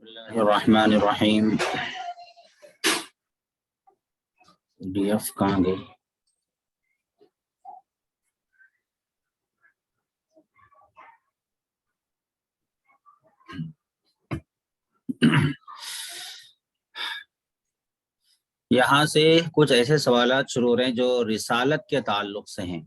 اللہ الرحمن الرحیم۔ D F کہاں گئی؟ یہاں سے کچھ ایسے سوالات شروع ہو رہے ہیں جو رسالت کے تعلق سے ہیں۔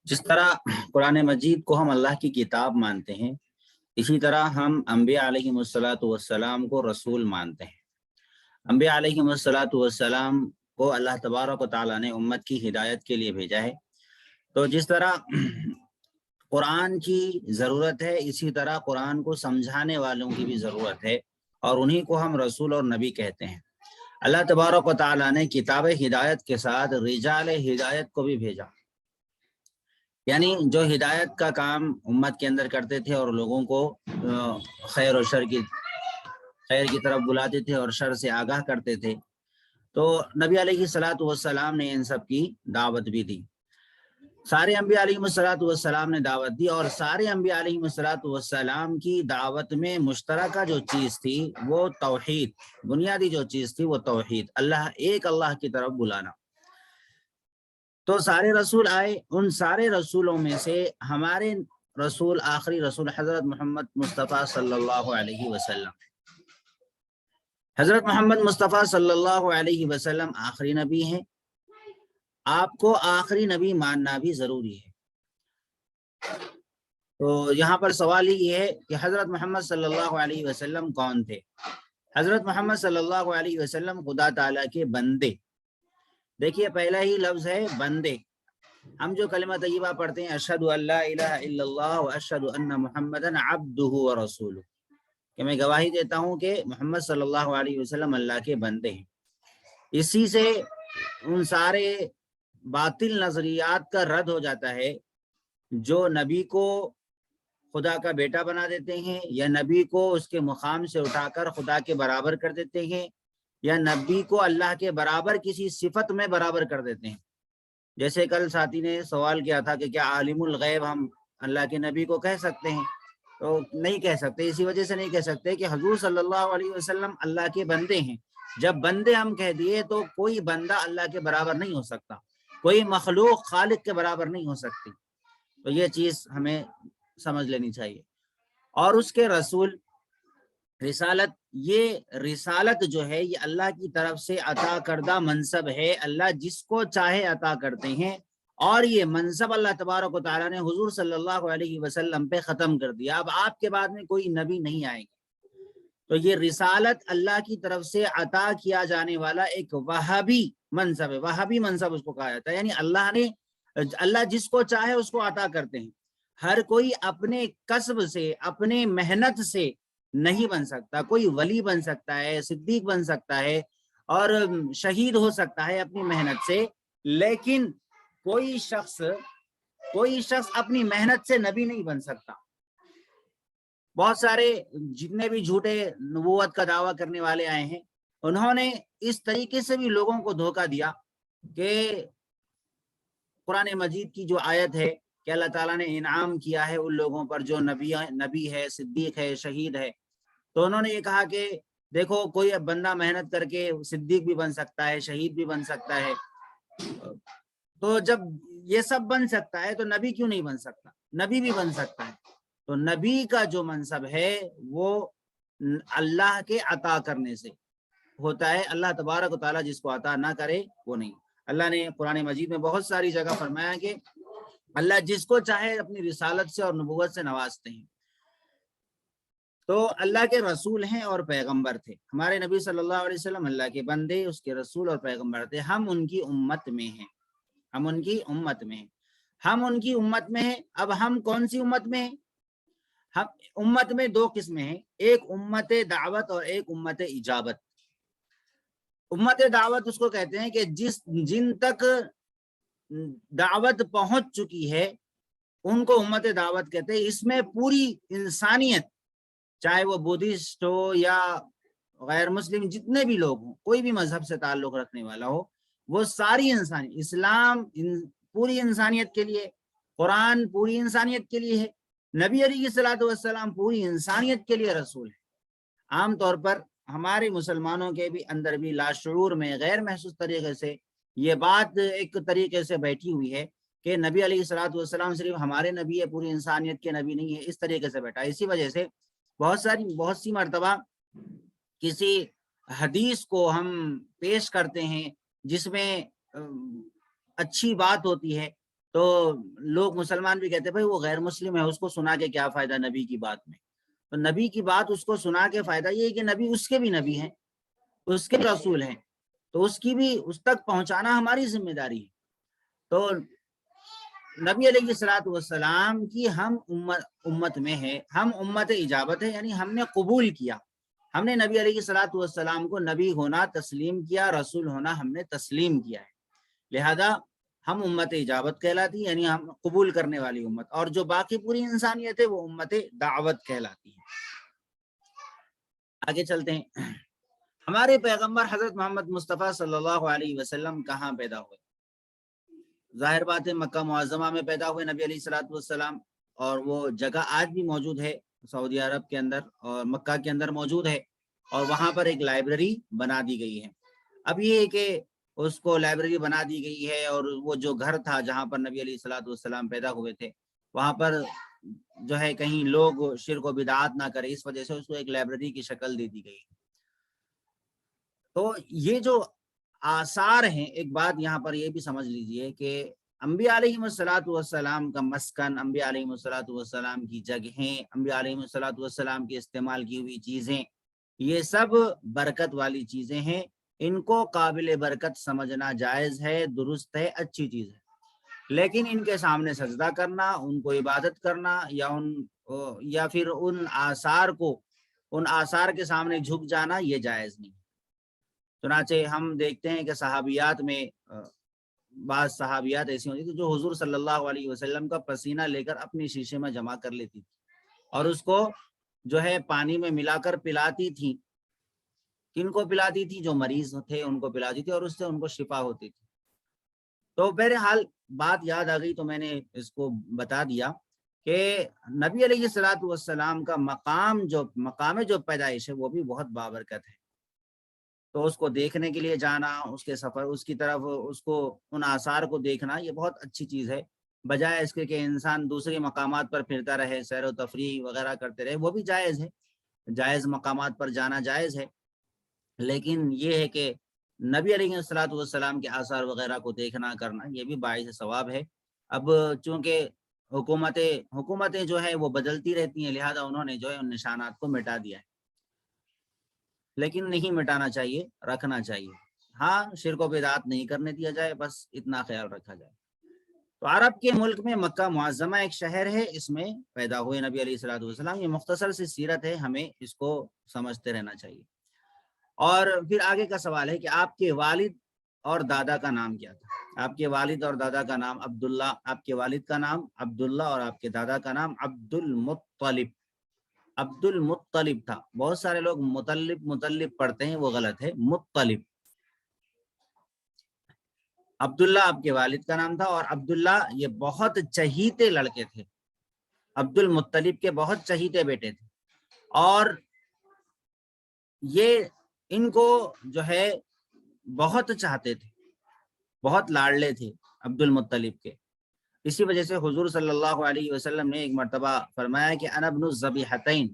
جس طرح قرآن مجید کو ہم اللہ کی کتاب مانتے ہیں، اسی طرح ہم انبیاء علیہم الصلاۃ والسلام کو رسول مانتے ہیں۔ انبیاء علیہم الصلاۃ والسلام کو اللہ تبارک و تعالیٰ نے امت کی ہدایت کے لیے بھیجا ہے۔ تو جس طرح قرآن کی ضرورت ہے، اسی طرح قرآن کو سمجھانے والوں کی بھی ضرورت ہے، اور انہی کو ہم رسول اور نبی کہتے ہیں۔ اللہ تبارک و تعالیٰ نے کتاب ہدایت کے ساتھ رجال ہدایت کو بھی بھیجا، یعنی جو ہدایت کا کام امت کے اندر کرتے تھے اور لوگوں کو خیر کی طرف بلاتے تھے اور شر سے آگاہ کرتے تھے۔ تو نبی علیہ الصلاۃ والسلام نے ان سب کی دعوت بھی دی۔ سارے انبیاء علیہ الصلاۃ والسلام نے دعوت دی، اور سارے انبیاء علیہ الصلاۃ والسلام کی دعوت میں مشترکہ جو چیز تھی وہ توحید، بنیادی جو چیز تھی وہ توحید، ایک اللہ کی طرف بلانا۔ تو سارے رسول آئے، ان سارے رسولوں میں سے ہمارے رسول، آخری رسول حضرت محمد مصطفیٰ صلی اللہ علیہ وسلم، حضرت محمد مصطفیٰ صلی اللہ علیہ وسلم آخری نبی ہیں۔ آپ کو آخری نبی ماننا بھی ضروری ہے۔ تو یہاں پر سوال یہ ہے کہ حضرت محمد صلی اللہ علیہ وسلم کون تھے؟ حضرت محمد صلی اللہ علیہ وسلم خدا تعالیٰ کے بندے۔ دیکھیے پہلا ہی لفظ ہے بندے۔ ہم جو کلمہ طیبہ پڑھتے ہیں، اشہد ان لا الہ الا اللہ واشہد ان محمدًا عبدہ ورسولہ، کہ میں گواہی دیتا ہوں کہ محمد صلی اللہ علیہ وسلم اللہ کے بندے ہیں۔ اسی سے ان سارے باطل نظریات کا رد ہو جاتا ہے جو نبی کو خدا کا بیٹا بنا دیتے ہیں، یا نبی کو اس کے مقام سے اٹھا کر خدا کے برابر کر دیتے ہیں، یا نبی کو اللہ کے برابر کسی صفت میں برابر کر دیتے ہیں۔ جیسے کل ساتھی نے سوال کیا تھا کہ کیا عالم الغیب ہم اللہ کے نبی کو کہہ سکتے ہیں؟ تو نہیں کہہ سکتے۔ اسی وجہ سے نہیں کہہ سکتے کہ حضور صلی اللہ علیہ وسلم اللہ کے بندے ہیں۔ جب بندے ہم کہہ دیے تو کوئی بندہ اللہ کے برابر نہیں ہو سکتا، کوئی مخلوق خالق کے برابر نہیں ہو سکتی۔ تو یہ چیز ہمیں سمجھ لینی چاہیے۔ اور اس کے رسول، رسالت، یہ رسالت جو ہے یہ اللہ کی طرف سے عطا کردہ منصب ہے۔ اللہ جس کو چاہے عطا کرتے ہیں، اور یہ منصب اللہ تبارک و تعالیٰ نے حضور صلی اللہ علیہ وسلم پہ ختم کر دیا۔ اب آپ کے بعد میں کوئی نبی نہیں آئے گا۔ تو یہ رسالت اللہ کی طرف سے عطا کیا جانے والا ایک وہابی منصب ہے۔ وہابی منصب اس کو کہا جاتا ہے، یعنی اللہ جس کو چاہے اس کو عطا کرتے ہیں۔ ہر کوئی اپنے کسب سے، اپنے محنت سے نہیں بن سکتا۔ کوئی ولی بن سکتا ہے، صدیق بن سکتا ہے، اور شہید ہو سکتا ہے اپنی محنت سے، لیکن کوئی شخص اپنی محنت سے نبی نہیں بن سکتا۔ بہت سارے جتنے بھی جھوٹے نبوت کا دعویٰ کرنے والے آئے ہیں، انہوں نے اس طریقے سے بھی لوگوں کو دھوکہ دیا کہ قرآن مجید کی جو آیت ہے کہ اللہ تعالیٰ نے انعام کیا ہے ان لوگوں پر جو نبی ہے، صدیق ہے، شہید ہے، تو انہوں نے یہ کہا کہ دیکھو کوئی اب بندہ محنت کر کے صدیق بھی بن سکتا ہے، شہید بھی بن سکتا ہے، تو جب یہ سب بن سکتا ہے تو نبی کیوں نہیں بن سکتا؟ نبی بھی بن سکتا ہے۔ تو نبی کا جو منصب ہے وہ اللہ کے عطا کرنے سے ہوتا ہے۔ اللہ تبارک و تعالیٰ جس کو عطا نہ کرے وہ نہیں۔ اللہ نے قرآن مجید میں بہت ساری جگہ فرمایا کہ اللہ جس کو چاہے اپنی رسالت سے اور نبوت سے نوازتے ہیں۔ تو اللہ کے رسول ہیں اور پیغمبر تھے۔ ہمارے نبی صلی اللہ علیہ وسلم اللہ کے بندے، اس کے رسول اور پیغمبر تھے۔ ہم ان کی امت میں ہیں، ہم ان کی امت میں ہیں، ہم ان کی امت میں ہیں۔ اب ہم کون سی امت میں ہیں؟ ہم امت میں دو قسمیں ہیں، ایک امت دعوت اور ایک امت اجابت۔ امت دعوت اس کو کہتے ہیں کہ جن تک دعوت پہنچ چکی ہے ان کو امت دعوت کہتے ہیں۔ اس میں پوری انسانیت، چاہے وہ بدھسٹ ہو یا غیر مسلم، جتنے بھی لوگ ہوں، کوئی بھی مذہب سے تعلق رکھنے والا ہو، وہ ساری انسانی، اسلام پوری انسانیت کے لیے، قرآن پوری انسانیت کے لیے ہے، نبی علیہ الصلوۃ والسلام پوری انسانیت کے لیے رسول ہے۔ عام طور پر ہمارے مسلمانوں کے بھی اندر بھی لاشعور میں غیر محسوس طریقے سے یہ بات ایک طریقے سے بیٹھی ہوئی ہے کہ نبی علیہ الصلوۃ والسلام صرف ہمارے نبی ہے، پوری انسانیت کے نبی نہیں ہے، اس طریقے سے بیٹھا ہے۔ اسی وجہ سے بہت سی مرتبہ کسی حدیث کو ہم پیش کرتے ہیں جس میں اچھی بات ہوتی ہے، تو لوگ مسلمان بھی کہتے ہیں بھائی وہ غیر مسلم ہے، اس کو سنا کے کیا فائدہ نبی کی بات میں۔ تو نبی کی بات اس کو سنا کے فائدہ یہ ہے کہ نبی اس کے بھی نبی ہیں، اس کے رسول ہیں، تو اس کی بھی اس تک پہنچانا ہماری ذمہ داری ہے۔ تو نبی علیہ الصلوۃ والسلام کی ہم امت میں ہے، ہم امت اجابت ہے، یعنی ہم نے قبول کیا، ہم نے نبی علیہ الصلوۃ والسلام کو نبی ہونا تسلیم کیا، رسول ہونا ہم نے تسلیم کیا ہے، لہذا ہم امت اجابت کہلاتی، یعنی ہم قبول کرنے والی امت، اور جو باقی پوری انسانیت ہے وہ امت دعوت کہلاتی ہے۔ آگے چلتے ہیں۔ ہمارے پیغمبر حضرت محمد مصطفیٰ صلی اللہ علیہ وسلم کہاں پیدا ہوئے؟ ظاہر بات ہے مکہ معظمہ میں پیدا ہوئے نبی علیہ الصلوۃ والسلام، اور وہ جگہ آج بھی موجود ہے سعودی عرب کے اندر اور مکہ کے اندر موجود ہے، اور وہاں پر ایک لائبریری بنا دی گئی ہے۔ اب یہ ہے کہ اس کو لائبریری بنا دی گئی ہے، اور وہ جو گھر تھا جہاں پر نبی علیہ الصلوۃ والسلام پیدا ہوئے تھے، وہاں پر جو ہے کہیں لوگ شرک و بدعات نہ کرے، اس وجہ سے اس کو ایک لائبریری کی شکل دے دی گئی۔ تو یہ جو آثار ہیں، ایک بات یہاں پر یہ بھی سمجھ لیجئے کہ انبیاء علیہ الصلوۃ والسلام کا مسکن، انبیاء علیہ الصلوۃ والسلام کی جگہیں، انبیاء علیہ الصلوۃ والسلام کی استعمال کی ہوئی چیزیں، یہ سب برکت والی چیزیں ہیں، ان کو قابل برکت سمجھنا جائز ہے، درست ہے، اچھی چیز ہے، لیکن ان کے سامنے سجدہ کرنا، ان کو عبادت کرنا، یا پھر ان آثار کے سامنے جھک جانا، یہ جائز نہیں۔ چنانچہ ہم دیکھتے ہیں کہ صحابیات میں بعض صحابیات ایسی ہوتی تھی جو حضور صلی اللہ علیہ وسلم کا پسینہ لے کر اپنی شیشے میں جمع کر لیتی تھی، اور اس کو جو ہے پانی میں ملا کر پلاتی تھی۔ کن کو پلاتی تھی؟ جو مریض تھے ان کو پلاتی تھی، اور اس سے ان کو شفا ہوتی تھی۔ تو بہرحال بات یاد آ گئی تو میں نے اس کو بتا دیا کہ نبی علیہ الصلوۃ والسلام کا مقام جو پیدائش ہے وہ بھی بہت بابرکت ہے، تو اس کو دیکھنے کے لیے جانا، اس کے سفر، اس کی طرف، اس کو ان آثار کو دیکھنا، یہ بہت اچھی چیز ہے، بجائے اس کے کہ انسان دوسرے مقامات پر پھرتا رہے، سیر و تفریح وغیرہ کرتے رہے، وہ بھی جائز ہے، جائز مقامات پر جانا جائز ہے، لیکن یہ ہے کہ نبی علیہ الصلوۃ والسلام کے آثار وغیرہ کو دیکھنا کرنا یہ بھی باعث ثواب ہے۔ اب چونکہ حکومتیں جو ہے وہ بدلتی رہتی ہیں، لہذا انہوں نے جو ہے ان نشانات کو مٹا دیا ہے، لیکن نہیں مٹانا چاہیے، رکھنا چاہیے۔ ہاں، شرک و بدعات نہیں کرنے دیا جائے، بس اتنا خیال رکھا جائے۔ تو عرب کے ملک میں مکہ معظمہ ایک شہر ہے، اس میں پیدا ہوئے نبی علیہ الصلوۃ والسلام۔ یہ مختصر سی سیرت ہے، ہمیں اس کو سمجھتے رہنا چاہیے۔ اور پھر آگے کا سوال ہے کہ آپ کے والد اور دادا کا نام کیا تھا؟ آپ کے والد اور دادا کا نام عبداللہ، آپ کے والد کا نام عبداللہ، اور آپ کے دادا کا نام عبد المطلب تھا۔ بہت سارے لوگ مطلب پڑھتے ہیں، وہ غلط ہے، مطلب۔ عبداللہ آپ کے والد کا نام تھا، اور عبداللہ یہ بہت چہیتے لڑکے تھے، عبد المطلب کے بہت چہیتے بیٹے تھے، اور یہ ان کو جو ہے بہت چاہتے تھے، بہت لاڈلے تھے عبد المطلب کے۔ اسی وجہ سے حضور صلی اللہ علیہ وسلم نے ایک مرتبہ فرمایا کہ انا ابن الذبیحتین،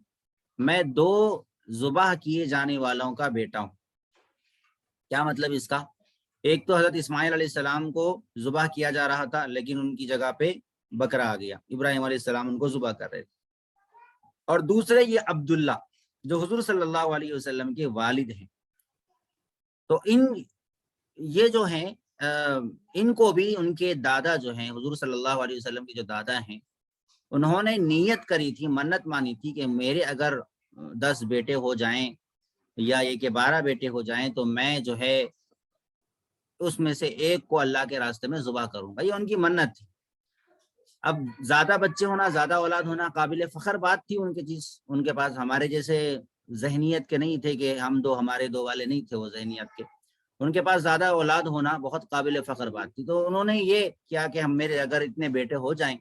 میں 2 ذبح کیے جانے والوں کا بیٹا ہوں۔ کیا مطلب اس کا؟ ایک تو حضرت اسماعیل علیہ السلام کو ذبح کیا جا رہا تھا، لیکن ان کی جگہ پہ بکرا آ گیا، ابراہیم علیہ السلام ان کو ذبح کر رہے تھے، اور دوسرے یہ عبداللہ جو حضور صلی اللہ علیہ وسلم کے والد ہیں۔ تو یہ جو ہیں ان کو بھی ان کے دادا جو ہیں، حضور صلی اللہ علیہ وسلم کے جو دادا ہیں، انہوں نے نیت کری تھی، منت مانی تھی کہ میرے اگر 10 بیٹے ہو جائیں یا یہ کہ 12 بیٹے ہو جائیں تو میں جو ہے اس میں سے ایک کو اللہ کے راستے میں ذبح کروں گا. یہ ان کی منت تھی. اب زیادہ بچے ہونا، زیادہ اولاد ہونا قابل فخر بات تھی ان کی چیز، ان کے پاس ہمارے جیسے ذہنیت کے نہیں تھے کہ ہم دو ہمارے دو والے نہیں تھے وہ ذہنیت کے. ان کے پاس زیادہ اولاد ہونا بہت قابل فخر بات تھی. تو انہوں نے یہ کیا کہ ہم میرے اگر اتنے بیٹے ہو جائیں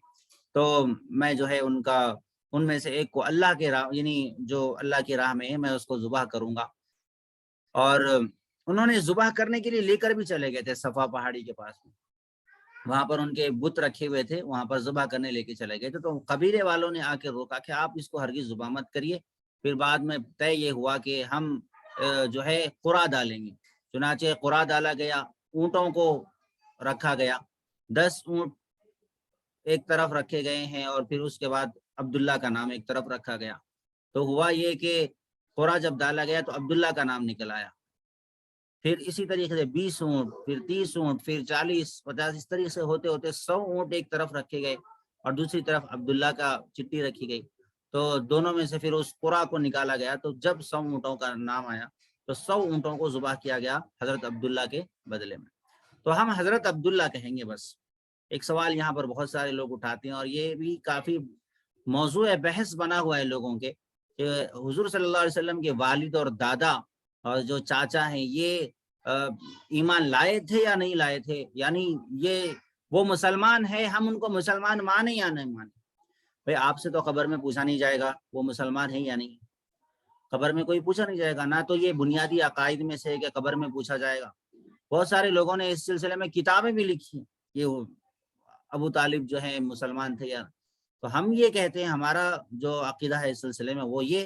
تو میں جو ہے ان میں سے ایک کو اللہ کے راہ، یعنی جو اللہ کی راہ میں ہے، میں اس کو ذبح کروں گا. اور انہوں نے ذبح کرنے کے لیے لے کر بھی چلے گئے تھے صفا پہاڑی کے پاس میں. وہاں پر ان کے بت رکھے ہوئے تھے، وہاں پر ذبح کرنے لے کے چلے گئے تھے. تو قبیلے والوں نے آ کے روکا کہ آپ اس کو ہرگز ذبح مت کریے. پھر بعد میں طے یہ ہوا کہ ہم جو ہے قرا ڈالیں گے. چنانچہ قرا ڈالا گیا، اونٹوں کو رکھا گیا، 10 اونٹ ایک طرف رکھے گئے ہیں، اور پھر اس کے بعد عبداللہ کا نام ایک طرف رکھا گیا. تو ہوا یہ کہ قرا جب ڈالا گیا تو عبداللہ کا نام نکل آیا. پھر اسی طریقے سے 20 اونٹ، پھر 30 اونٹ، پھر 40، 50، اس طریقے سے ہوتے ہوتے 100 اونٹ ایک طرف رکھے گئے اور دوسری طرف عبداللہ کا چٹھی رکھی گئی. تو دونوں میں سے پھر اس قرا کو نکالا گیا. تو جب 100 اونٹوں کا نام آیا تو 100 اونٹوں کو ذبح کیا گیا حضرت عبداللہ کے بدلے میں. تو ہم حضرت عبداللہ کہیں گے بس. ایک سوال یہاں پر بہت سارے لوگ اٹھاتے ہیں، اور یہ بھی کافی موضوع بحث بنا ہوا ہے لوگوں کے، کہ حضور صلی اللہ علیہ وسلم کے والد اور دادا اور جو چاچا ہیں یہ ایمان لائے تھے یا نہیں لائے تھے، یعنی یہ وہ مسلمان ہے، ہم ان کو مسلمان مانے یا نہیں مانے. بھائی آپ سے تو قبر میں پوچھا نہیں جائے گا وہ مسلمان ہے یا نہیں، قبر میں کوئی پوچھا نہیں جائے گا. نہ تو یہ بنیادی عقائد میں سے کہ قبر میں پوچھا جائے گا. بہت سارے لوگوں نے اس سلسلے میں کتابیں بھی لکھی ہیں، یہ ابو طالب جو ہے مسلمان تھے یا. تو ہم یہ کہتے ہیں ہمارا جو عقیدہ ہے اس سلسلے میں وہ یہ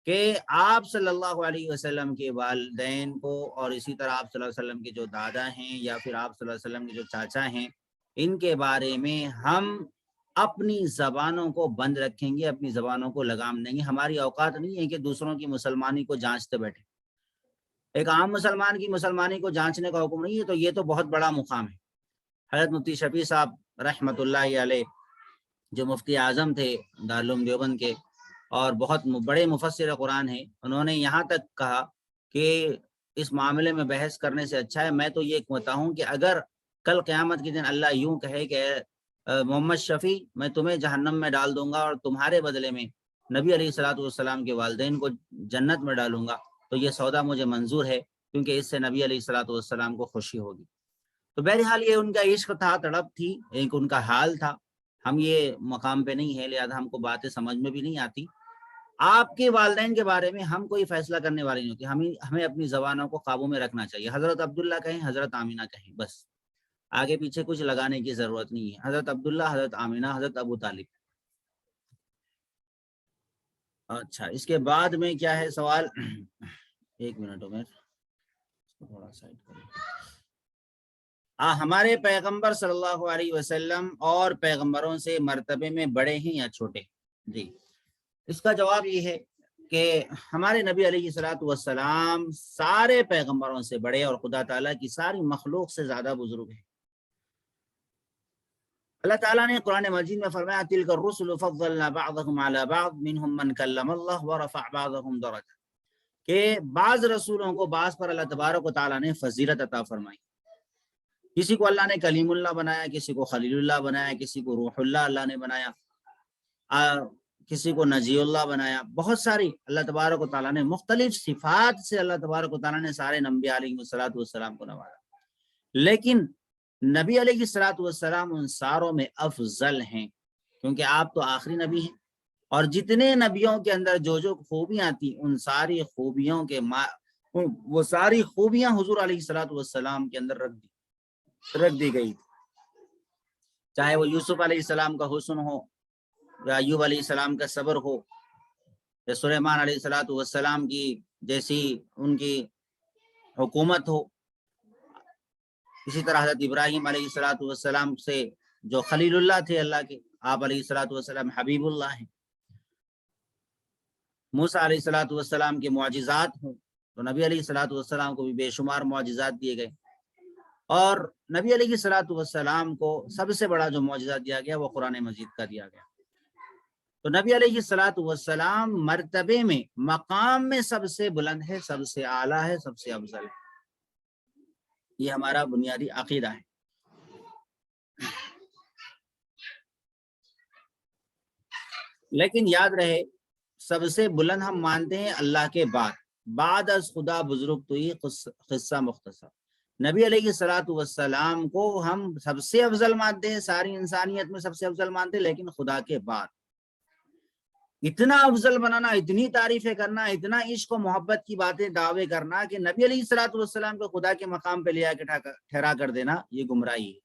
کہ آپ صلی اللہ علیہ وسلم کے والدین کو، اور اسی طرح آپ صلی اللہ علیہ وسلم کے جو دادا ہیں یا پھر آپ صلی اللہ علیہ وسلم کے جو چاچا ہیں، ان کے بارے میں ہم اپنی زبانوں کو بند رکھیں گے، اپنی زبانوں کو لگام دیں گے. ہماری اوقات نہیں ہے کہ دوسروں کی مسلمانی کو جانچتے بیٹھے. ایک عام مسلمان کی مسلمانی کو جانچنے کا حکم نہیں ہے. تو یہ تو بہت بڑا مقام ہے. حضرت مفتی شفیع صاحب رحمۃ اللہ علیہ جو مفتی اعظم تھے دارالعلوم دیوبند کے اور بہت بڑے مفسر قرآن ہیں، انہوں نے یہاں تک کہا کہ اس معاملے میں بحث کرنے سے اچھا ہے میں تو یہ کہتا ہوں کہ اگر کل قیامت کے دن اللہ یوں کہے کہ محمد شفیع میں تمہیں جہنم میں ڈال دوں گا اور تمہارے بدلے میں نبی علیہ الصلوۃ والسلام کے والدین کو جنت میں ڈالوں گا، تو یہ سودا مجھے منظور ہے، کیونکہ اس سے نبی علیہ الصلوۃ والسلام کو خوشی ہوگی. تو بہرحال یہ ان کا عشق تھا، تڑپ تھی، ایک ان کا حال تھا. ہم یہ مقام پہ نہیں ہے، لہذا ہم کو باتیں سمجھ میں بھی نہیں آتی. آپ کے والدین کے بارے میں ہم کوئی فیصلہ کرنے والے نہیں ہوتے. ہمیں اپنی زبانوں کو قابو میں رکھنا چاہیے. حضرت عبداللہ کہیں، حضرت آمینہ کہیں، بس آگے پیچھے کچھ لگانے کی ضرورت نہیں ہے. حضرت عبداللہ، حضرت آمینہ، حضرت ابو طالب. اچھا، اس کے بعد میں کیا ہے سوال؟ ایک منٹ عمر، تھوڑا سائڈ کریں. ہمارے پیغمبر صلی اللہ علیہ وسلم اور پیغمبروں سے مرتبے میں بڑے ہیں یا چھوٹے؟ جی، اس کا جواب یہ ہے کہ ہمارے نبی علیہ الصلوۃ والسلام سارے پیغمبروں سے بڑے اور خدا تعالیٰ کی ساری مخلوق سے زیادہ بزرگ ہیں. اللہ تعالیٰ نے قرآن مجید میں فرمایا تلک الرسل فضلنا بعضهم على بعض منهم من کلم اللہ ورفع بعضهم درجات، کہ بعض رسولوں کو بعض پر اللہ تبارک و تعالیٰ نے فضیلت عطا فرمائی. کسی کو اللہ نے کلیم اللہ بنایا، کسی کو خلیل اللہ بنایا، کسی کو روح اللہ نے بنایا، کسی کو نجی اللہ بنایا. بہت ساری اللہ تبارک و تعالیٰ نے مختلف صفات سے اللہ تبارک و تعالیٰ نے سارے انبیاء علیہ الصلوۃ والسلام کو نوازا. لیکن نبی علیہ الصلوۃ والسلام ان ساروں میں افضل ہیں، کیونکہ آپ تو آخری نبی ہیں. اور جتنے نبیوں کے اندر جو خوبیاں تھیں ان ساری خوبیوں کے وہ ساری خوبیاں حضور علیہ الصلوۃ والسلام کے اندر رکھ دی گئی. چاہے وہ یوسف علیہ السلام کا حسن ہو، یا ایوب علیہ السلام کا صبر ہو، یا سلیمان علیہ الصلوۃ والسلام کی جیسی ان کی حکومت ہو. اسی طرح حضرت ابراہیم علیہ الصلوۃ والسلام سے جو خلیل اللہ تھے اللہ کے، آپ علیہ الصلوۃ والسلام حبیب اللہ ہیں. موسیٰ علیہ الصلوۃ والسلام کے معجزات ہوں تو نبی علیہ الصلوۃ والسلام کو بھی بے شمار معجزات دیے گئے. اور نبی علیہ الصلوۃ والسلام کو سب سے بڑا جو معجزہ دیا گیا وہ قرآن مجید کا دیا گیا. تو نبی علیہ الصلوۃ والسلام مرتبے میں، مقام میں سب سے بلند ہے، سب سے اعلیٰ ہے، سب سے افضل ہے. یہ ہمارا بنیادی عقیدہ ہے۔ لیکن یاد رہے سب سے بلند ہم مانتے ہیں اللہ کے بعد از خدا بزرگ تو یہ قصہ مختصر، نبی علیہ الصلوۃ والسلام کو ہم سب سے افضل مانتے ہیں، ساری انسانیت میں سب سے افضل مانتے ہیں، لیکن خدا کے بعد اتنا افضل بنانا، اتنی تعریفیں کرنا، اتنا عشق و محبت کی باتیں دعوے کرنا کہ نبی علیہ الصلوۃ والسلام کو خدا کے مقام پہ لے آ کے ٹھہرا کر دینا، یہ گمراہی ہے۔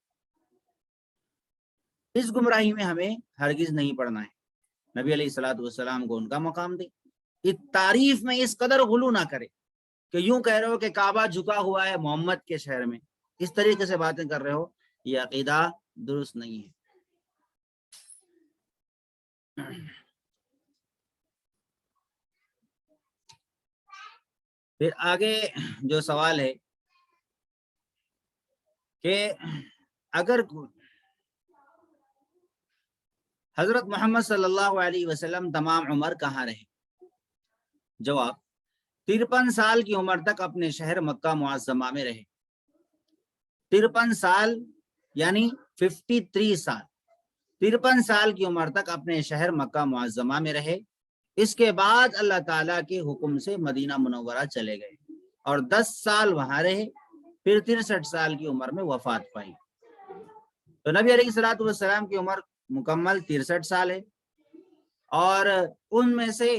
اس گمراہی میں ہمیں ہرگز نہیں پڑنا ہے۔ نبی علیہ الصلوۃ والسلام کو ان کا مقام دے، اس تعریف میں اس قدر غلو نہ کرے کہ یوں کہہ رہے ہو کہ کعبہ جھکا ہوا ہے محمد کے شہر میں، اس طریقے سے باتیں کر رہے ہو، یہ عقیدہ درست نہیں ہے۔ پھر آگے جو سوال ہے کہ اگر حضرت محمد صلی اللہ علیہ وسلم تمام عمر کہاں رہے؟ جواب، 53 سال کی عمر تک اپنے شہر مکہ معظمہ میں رہے۔ 53 سال یعنی 53 سال، 53 سال کی عمر تک اپنے شہر مکہ معظمہ میں رہے۔ اس کے بعد اللہ تعالیٰ کے حکم سے مدینہ منورہ چلے گئے اور 10 سال وہاں رہے، پھر 63 سال کی عمر میں وفات پائی۔ تو نبی علیہ الصلوۃ والسلام کی عمر مکمل 63 سال ہے، اور ان میں سے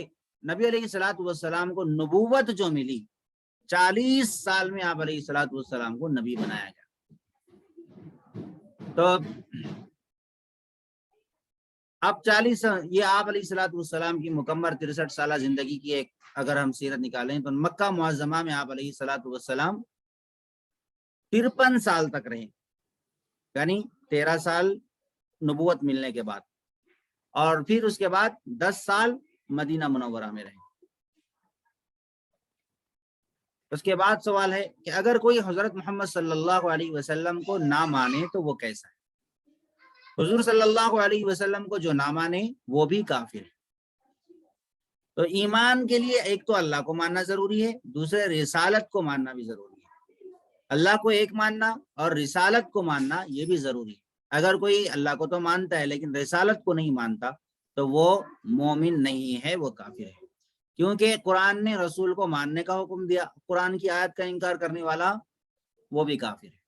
نبی علیہ الصلوۃ والسلام کو نبوت جو ملی 40 سال میں آپ علیہ الصلوۃ والسلام کو نبی بنایا گیا۔ تو اب 40 یہ آپ علیہ الصلوۃ والسلام کی مکمل 63 سالہ زندگی کی ایک اگر ہم سیرت نکالیں تو مکہ معظمہ میں آپ علیہ الصلوۃ والسلام 53 سال تک رہے، یعنی 13 سال نبوت ملنے کے بعد، اور پھر اس کے بعد 10 سال مدینہ منورہ میں رہے۔ اس کے بعد سوال ہے کہ اگر کوئی حضرت محمد صلی اللہ علیہ وسلم کو نہ مانے تو وہ کیسا ہے؟ حضور صلی اللہ علیہ وسلم کو جو نہ مانے وہ بھی کافر ہے۔ تو ایمان کے لیے ایک تو اللہ کو ماننا ضروری ہے، دوسرے رسالت کو ماننا بھی ضروری ہے۔ اللہ کو ایک ماننا اور رسالت کو ماننا یہ بھی ضروری ہے۔ اگر کوئی اللہ کو تو مانتا ہے لیکن رسالت کو نہیں مانتا تو وہ مومن نہیں ہے، وہ کافر ہے، کیونکہ قرآن نے رسول کو ماننے کا حکم دیا، قرآن کی آیت کا انکار کرنے والا وہ بھی کافر ہے۔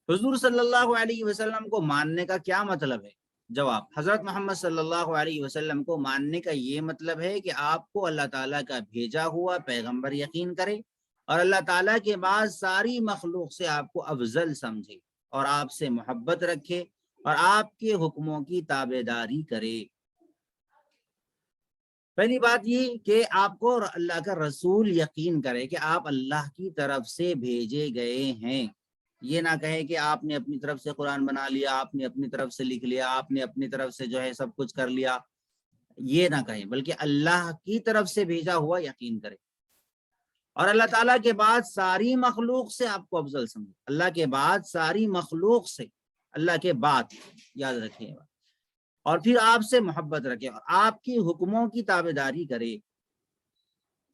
حضور صلی اللہ علیہ وسلم کو ماننے کا کیا مطلب ہے؟ جواب، حضرت محمد صلی اللہ علیہ وسلم کو ماننے کا یہ مطلب ہے کہ آپ کو اللہ تعالیٰ کا بھیجا ہوا پیغمبر یقین کرے، اور اللہ تعالیٰ کے بعد ساری مخلوق سے آپ کو افضل سمجھے اور آپ سے محبت رکھے اور آپ کے حکموں کی تابع داری کرے۔ پہلی بات یہ کہ آپ کو اللہ کا رسول یقین کرے کہ آپ اللہ کی طرف سے بھیجے گئے ہیں، یہ نہ کہے کہ آپ نے اپنی طرف سے قرآن بنا لیا، آپ نے اپنی طرف سے لکھ لیا، آپ نے اپنی طرف سے جو ہے سب کچھ کر لیا، یہ نہ کہیں، بلکہ اللہ کی طرف سے بھیجا ہوا یقین کرے، اور اللہ تعالیٰ کے بعد ساری مخلوق سے آپ کو افضل سمجھے۔ اللہ کے بعد ساری مخلوق سے، اللہ کے بعد یاد رکھیے گا، اور پھر آپ سے محبت رکھے اور آپ کی حکموں کی تابع داری کرے۔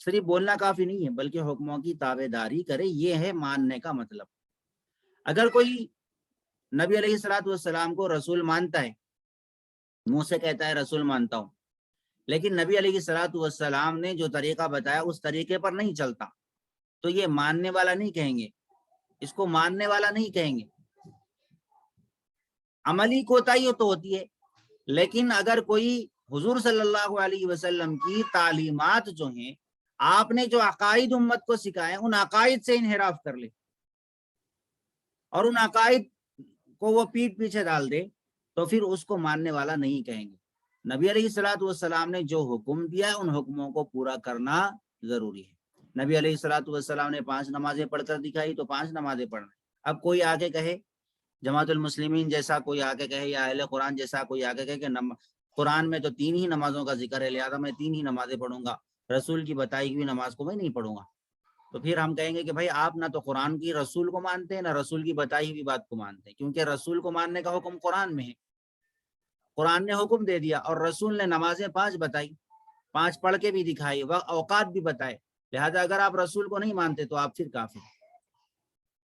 صرف بولنا کافی نہیں ہے بلکہ حکموں کی تابع داری کرے، یہ ہے ماننے کا مطلب۔ اگر کوئی نبی علیہ الصلوۃ والسلام کو رسول مانتا ہے، منہ سے کہتا ہے رسول مانتا ہوں، لیکن نبی علیہ الصلوۃ والسلام نے جو طریقہ بتایا اس طریقے پر نہیں چلتا، تو یہ ماننے والا نہیں کہیں گے، اس کو ماننے والا نہیں کہیں گے۔ عملی کوتاہی تو ہوتی ہے، لیکن اگر کوئی حضور صلی اللہ علیہ وسلم کی تعلیمات جو ہیں، آپ نے جو عقائد امت کو سکھائے، ان عقائد سے انحراف کر لے اور ان عقائد کو وہ پیٹ پیچھے ڈال دے، تو پھر اس کو ماننے والا نہیں کہیں گے۔ نبی علیہ الصلوۃ والسلام نے جو حکم دیا ہے ان حکموں کو پورا کرنا ضروری ہے۔ نبی علیہ الصلوۃ والسلام نے 5 نمازیں پڑھ کر دکھائی تو 5 نمازیں پڑھنا۔ اب کوئی آگے کہے، جماعت المسلمین جیسا کوئی آگے کہے یا اہل قرآن جیسا کوئی آگے کہے کہ قرآن میں تو 3 ہی نمازوں کا ذکر ہے، لہذا میں 3 ہی نمازیں پڑھوں گا، رسول کی بتائی ہوئی نماز کو میں نہیں پڑھوں گا، تو پھر ہم کہیں گے کہ بھائی آپ نہ تو قرآن کی رسول کو مانتے ہیں، نہ رسول کی بتائی ہوئی بات کو مانتے ہیں، کیونکہ رسول کو ماننے کا حکم قرآن میں ہے، قرآن نے حکم دے دیا، اور رسول نے نمازیں 5 بتائی، 5 پڑھ کے بھی دکھائی، اوقات بھی بتائے، لہذا اگر آپ رسول کو نہیں مانتے تو آپ پھر کافر ہیں۔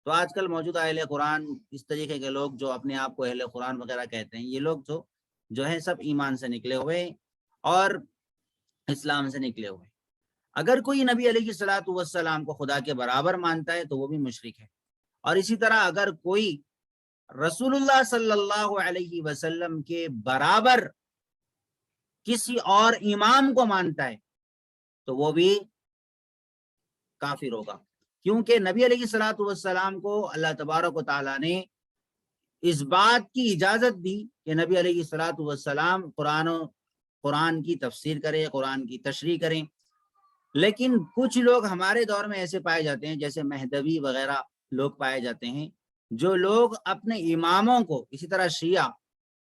تو آج کل موجودہ اہل قرآن اس طریقے کے لوگ جو اپنے آپ کو اہل قرآن وغیرہ کہتے ہیں، یہ لوگ جو ہے سب ایمان سے نکلے ہوئے اور اسلام سے نکلے ہوئے۔ اگر کوئی نبی علیہ الصلوۃ والسلام کو خدا کے برابر مانتا ہے تو وہ بھی مشرک ہے، اور اسی طرح اگر کوئی رسول اللہ صلی اللہ علیہ وسلم کے برابر کسی اور امام کو مانتا ہے تو وہ بھی کافر ہوگا، کیونکہ نبی علیہ الصلوۃ والسلام کو اللہ تبارک و تعالیٰ نے اس بات کی اجازت دی کہ نبی علیہ الصلوۃ والسلام قرآن کی تفسیر کرے، قرآن کی تشریح کریں، لیکن کچھ لوگ ہمارے دور میں ایسے پائے جاتے ہیں جیسے مہدوی وغیرہ لوگ پائے جاتے ہیں، جو لوگ اپنے اماموں کو، اسی طرح شیعہ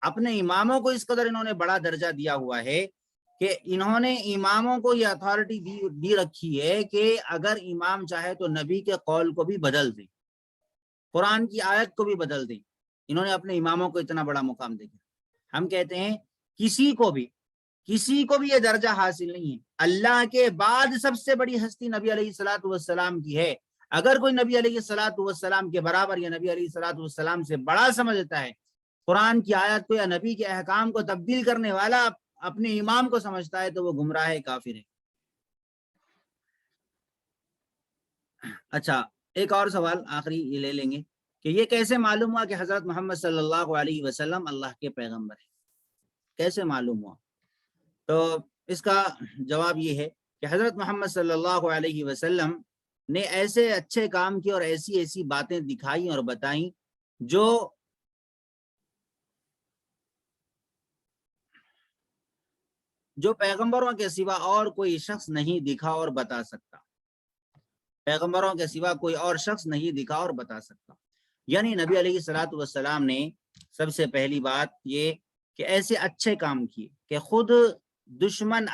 اپنے اماموں کو اس قدر انہوں نے بڑا درجہ دیا ہوا ہے کہ انہوں نے اماموں کو یہ اتھارٹی دی رکھی ہے کہ اگر امام چاہے تو نبی کے قول کو بھی بدل دیں، قرآن کی آیت کو بھی بدل دیں۔ انہوں نے اپنے اماموں کو اتنا بڑا مقام دیا۔ ہم کہتے ہیں کسی کو بھی یہ درجہ حاصل نہیں ہے۔ اللہ کے بعد سب سے بڑی ہستی نبی علیہ الصلوۃ والسلام کی ہے۔ اگر کوئی نبی علیہ الصلوۃ والسلام کے برابر یا نبی علیہ الصلوۃ والسلام سے بڑا سمجھتا ہے، قرآن کی آیت کو یا نبی کے احکام کو تبدیل کرنے والا اپنے امام کو سمجھتا ہے، تو وہ گمراہ ہے، کافر ہے۔ اچھا، ایک اور سوال آخری یہ لے لیں گے کہ یہ کیسے معلوم ہوا کہ حضرت محمد صلی اللہ علیہ وسلم اللہ کے پیغمبر ہیں؟ کیسے معلوم ہوا؟ تو اس کا جواب یہ ہے کہ حضرت محمد صلی اللہ علیہ وسلم نے ایسے اچھے کام کیے اور ایسی باتیں دکھائی اور بتائیں جو پیغمبروں کے سوا اور کوئی شخص نہیں دکھا اور بتا سکتا، پیغمبروں کے سوا کوئی اور شخص نہیں دکھا اور بتا سکتا۔ یعنی نبی علیہ الصلوۃ والسلام نے سب سے پہلی بات یہ کہ ایسے اچھے کام کیے کہ خود دشمن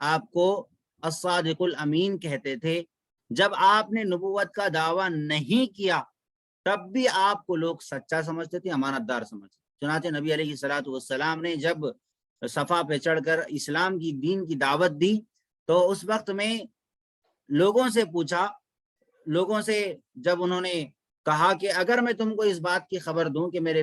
آپ کو الصادق الامین کہتے تھے۔ جب آپ نے نبوت کا دعویٰ نہیں کیا تب بھی آپ کو لوگ سچا سمجھتے تھے، امانت دار سمجھتے تھے۔ چنانچہ نبی علیہ الصلوۃ والسلام نے جب صفا پہ چڑھ کر اسلام کی دین کی دعوت دی تو اس وقت میں لوگوں سے پوچھا، لوگوں سے جب انہوں نے کہا کہ اگر میں تم کو اس بات کی خبر دوں کہ میرے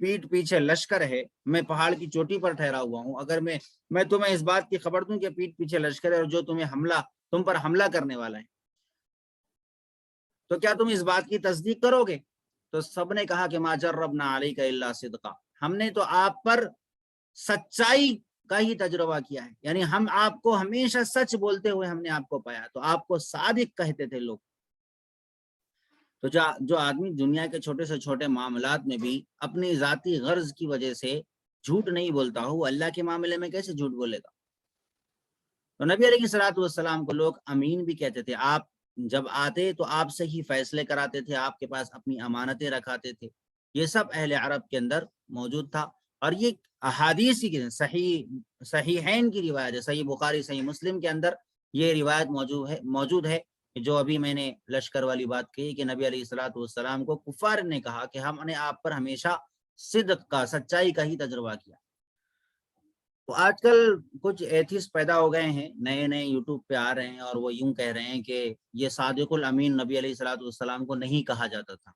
پیٹ پیچھے لشکر ہے، میں پہاڑ کی چوٹی پر ٹھہرا ہوا ہوں، اگر میں تمہیں اس بات کی خبر دوں کہ پیٹ پیچھے لشکر ہے اور جو تم پر حملہ کرنے والا ہے، تو کیا تم اس بات کی تصدیق کرو گے؟ تو سب نے کہا کہ ما جربنا علیک الا صدقا، ہم نے تو آپ پر سچائی کا ہی تجربہ کیا ہے، یعنی ہم آپ کو ہمیشہ سچ بولتے ہوئے ہم نے آپ کو پایا، تو آپ کو صادق کہتے تھے لوگ۔ تو جو آدمی دنیا کے چھوٹے سے چھوٹے معاملات میں بھی اپنی ذاتی غرض کی وجہ سے جھوٹ نہیں بولتا ہو، وہ اللہ کے معاملے میں کیسے جھوٹ بولے گا؟ تو نبی علیہ الصلوۃ والسلام کو لوگ امین بھی کہتے تھے۔ آپ جب آتے تو آپ سے ہی فیصلے کراتے تھے، آپ کے پاس اپنی امانتیں رکھاتے تھے۔ یہ سب اہل عرب کے اندر موجود تھا، اور یہ احادیث کی صحیحین کی روایت ہے، صحیح بخاری صحیح مسلم کے اندر یہ روایت موجود ہے جو ابھی میں نے لشکر والی بات کہی کہ نبی علیہ الصلوۃ والسلام کو کفار نے کہا کہ ہم نے آپ پر ہمیشہ صدق کا، سچائی کا ہی تجربہ کیا۔ تو آج کل کچھ ایتھیسٹ پیدا ہو گئے ہیں، نئے یوٹیوب پہ آ رہے ہیں اور وہ یوں کہہ رہے ہیں کہ یہ صادق الامین نبی علیہ الصلوۃ والسلام کو نہیں کہا جاتا تھا،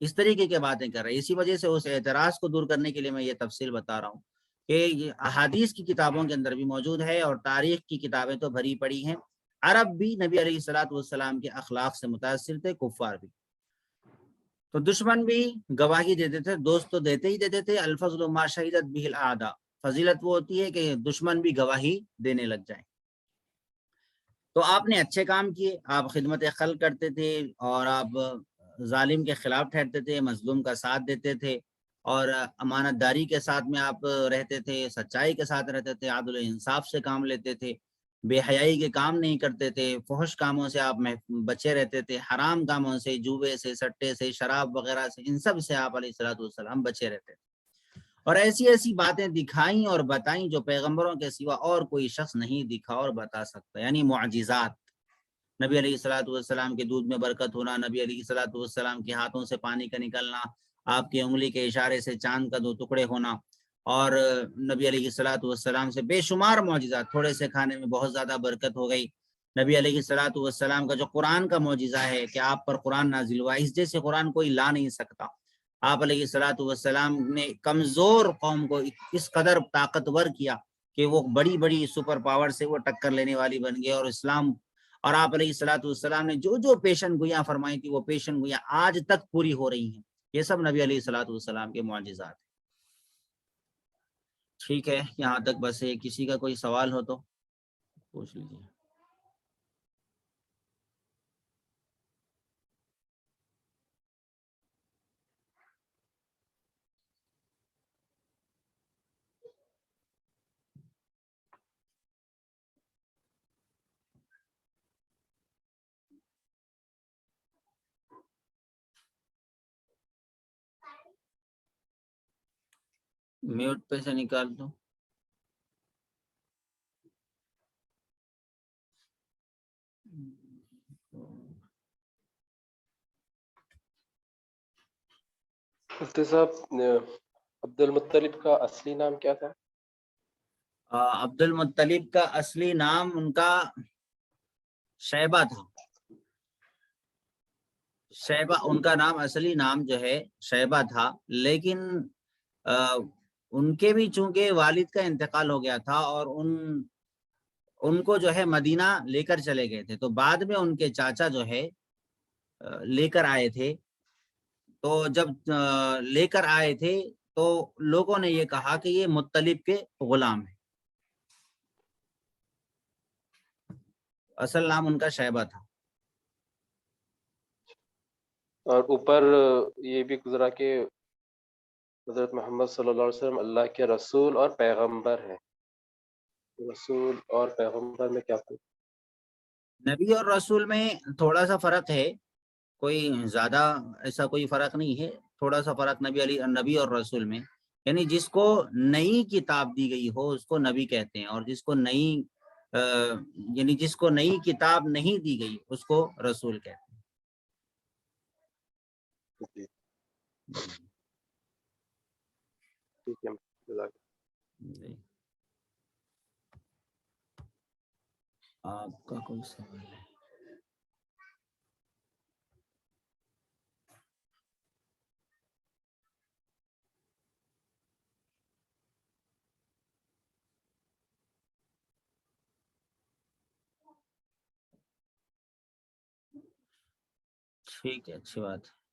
اس طریقے کی باتیں کر رہے ہیں۔ اسی وجہ سے اس اعتراض کو دور کرنے کے لیے میں یہ تفصیل بتا رہا ہوں کہ یہ احادیث کی کتابوں کے اندر بھی موجود ہے اور تاریخ کی کتابیں تو بھری پڑی ہیں۔ عرب بھی نبی علیہ الصلوۃ والسلام کے اخلاق سے متاثر تھے، کفار بھی۔ تو دشمن بھی گواہی دیتے تھے، دوست تو دیتے ہی دیتے تھے۔ الفضل ما شہدت به الاعداء، فضیلت وہ ہوتی ہے کہ دشمن بھی گواہی دینے لگ جائیں۔ تو آپ نے اچھے کام کیے، آپ خدمت خلق کرتے تھے اور آپ ظالم کے خلاف ٹھہرتے تھے، مظلوم کا ساتھ دیتے تھے، اور امانت داری کے ساتھ میں آپ رہتے تھے، سچائی کے ساتھ رہتے تھے، عدل و انصاف سے کام لیتے تھے، بے حیائی کے کام نہیں کرتے تھے، فحش کاموں سے آپ بچے رہتے تھے، حرام کاموں سے، جوے سے، سٹے سے، شراب وغیرہ سے، ان سب سے آپ علیہ الصلوۃ والسلام بچے رہتے تھے، اور ایسی باتیں دکھائیں اور بتائیں جو پیغمبروں کے سوا اور کوئی شخص نہیں دکھا اور بتا سکتا، یعنی معجزات۔ نبی علیہ الصلوۃ والسلام کے دودھ میں برکت ہونا، نبی علیہ الصلوۃ والسلام کے ہاتھوں سے پانی کا نکلنا، آپ کی انگلی کے اشارے سے چاند کا 2 ٹکڑے ہونا، اور نبی علیہ الصلوۃ والسلام سے بے شمار معجزات، تھوڑے سے کھانے میں بہت زیادہ برکت ہو گئی، نبی علیہ الصلوۃ والسلام کا جو قرآن کا معجزہ ہے کہ آپ پر قرآن نازل ہوا، اس جیسے قرآن کوئی لا نہیں سکتا۔ آپ علیہ الصلوۃ والسلام نے کمزور قوم کو اس قدر طاقتور کیا کہ وہ بڑی بڑی سپر پاور سے وہ ٹکر لینے والی بن گئے، اور اسلام اور آپ علیہ الصلوۃ والسلام نے جو جو پیشن گوئیاں فرمائی تھی وہ پیشن گوئیاں آج تک پوری ہو رہی ہیں۔ یہ سب نبی علیہ الصلوۃ والسلام کے معجزات ہیں۔ ٹھیک ہے، یہاں تک بس ہے، کسی کا کوئی سوال ہو تو پوچھ لیجیے۔ میوٹ پہ سے نکال دو۔ مفتی صاحب، عبد المطلب کا اصلی نام کیا تھا؟ عبد المطلب کا اصلی نام ان کا شیبہ تھا۔ شیبہ ان کا نام، اصلی نام جو ہے شیبہ تھا، لیکن ان کے بھی چونکہ والد کا انتقال ہو گیا تھا اور ان کو جو ہے مدینہ لے کر چلے گئے تھے، تو بعد میں ان کے چاچا جو ہے لے کر آئے تھے۔ تو جب لے کر آئے تھے تو لوگوں نے یہ کہا کہ یہ مطلب کے غلام ہے، اصل نام ان کا شیبہ تھا۔ اور اوپر یہ بھی گزرا کہ حضرت محمد صلی اللہ علیہ وسلم اللہ کے رسول اور پیغمبر ہیں۔ رسول اور پیغمبر میں کیا فرق؟ نبی اور رسول میں تھوڑا سا فرق ہے، کوئی زیادہ ایسا کوئی فرق نہیں ہے، تھوڑا سا فرق نبی اور رسول میں، یعنی جس کو نئی کتاب دی گئی ہو اس کو نبی کہتے ہیں، اور جس کو یعنی جس کو نئی کتاب نہیں دی گئی اس کو رسول کہتے ہیں۔ جی ٹھیک ہے، جزاک جی۔ آپ کا کوئی سوال ہے؟ ٹھیک ہے، اچھی بات ہے۔